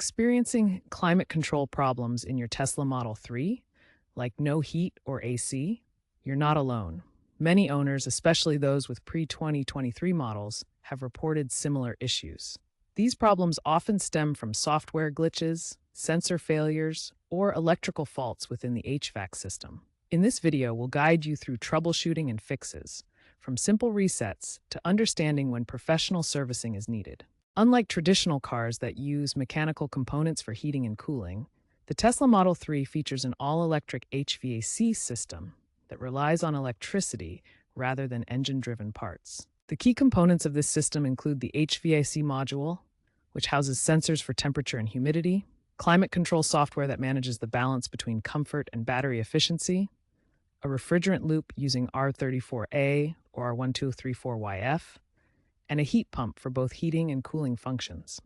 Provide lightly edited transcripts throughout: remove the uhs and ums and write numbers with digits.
Experiencing climate control problems in your Tesla Model 3, like no heat or AC? You're not alone. Many owners, especially those with pre-2023 models, have reported similar issues. These problems often stem from software glitches, sensor failures, or electrical faults within the HVAC system. In this video, we'll guide you through troubleshooting and fixes, from simple resets to understanding when professional servicing is needed. Unlike traditional cars that use mechanical components for heating and cooling, the Tesla Model 3 features an all-electric HVAC system that relies on electricity rather than engine-driven parts. The key components of this system include the HVAC module, which houses sensors for temperature and humidity, climate control software that manages the balance between comfort and battery efficiency, a refrigerant loop using R34A or R1234YF, and a heat pump for both heating and cooling functions.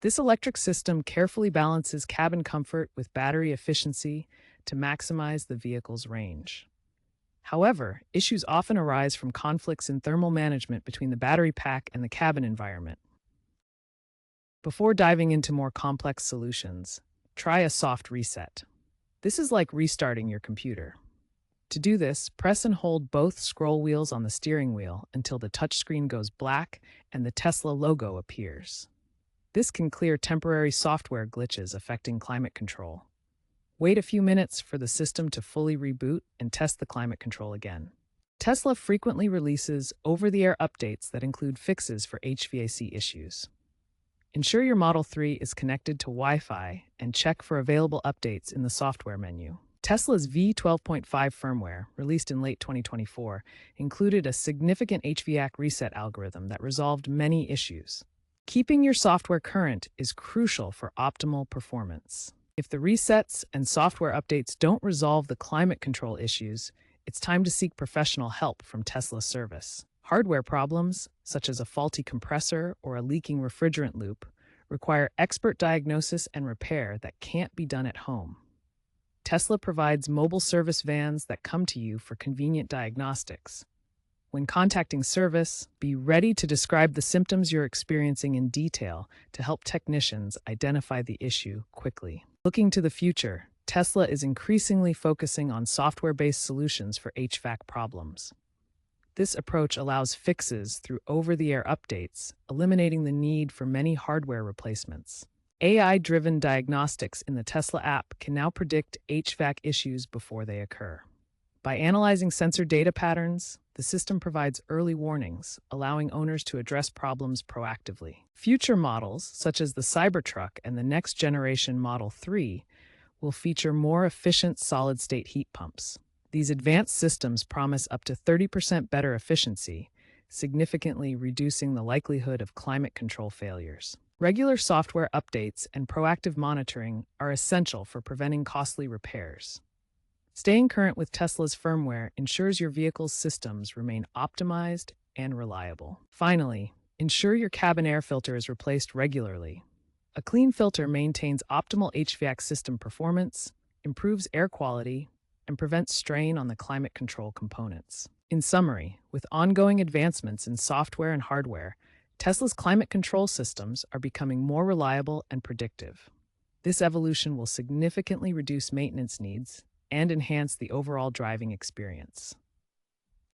This electric system carefully balances cabin comfort with battery efficiency to maximize the vehicle's range. However, issues often arise from conflicts in thermal management between the battery pack and the cabin environment. Before diving into more complex solutions, try a soft reset. This is like restarting your computer. To do this, press and hold both scroll wheels on the steering wheel until the touchscreen goes black and the Tesla logo appears. This can clear temporary software glitches affecting climate control. Wait a few minutes for the system to fully reboot and test the climate control again. Tesla frequently releases over-the-air updates that include fixes for HVAC issues. Ensure your Model 3 is connected to Wi-Fi and check for available updates in the software menu. Tesla's V12.5 firmware, released in late 2024, included a significant HVAC reset algorithm that resolved many issues. Keeping your software current is crucial for optimal performance. If the resets and software updates don't resolve the climate control issues, it's time to seek professional help from Tesla service. Hardware problems, such as a faulty compressor or a leaking refrigerant loop, require expert diagnosis and repair that can't be done at home. Tesla provides mobile service vans that come to you for convenient diagnostics. When contacting service, be ready to describe the symptoms you're experiencing in detail to help technicians identify the issue quickly. Looking to the future, Tesla is increasingly focusing on software-based solutions for HVAC problems. This approach allows fixes through over-the-air updates, eliminating the need for many hardware replacements. AI-driven diagnostics in the Tesla app can now predict HVAC issues before they occur. By analyzing sensor data patterns, the system provides early warnings, allowing owners to address problems proactively. Future models, such as the Cybertruck and the next-generation Model 3, will feature more efficient solid-state heat pumps. These advanced systems promise up to 30% better efficiency, significantly reducing the likelihood of climate control failures. Regular software updates and proactive monitoring are essential for preventing costly repairs. Staying current with Tesla's firmware ensures your vehicle's systems remain optimized and reliable. Finally, ensure your cabin air filter is replaced regularly. A clean filter maintains optimal HVAC system performance, improves air quality, and prevents strain on the climate control components. In summary, with ongoing advancements in software and hardware, Tesla's climate control systems are becoming more reliable and predictive. This evolution will significantly reduce maintenance needs and enhance the overall driving experience.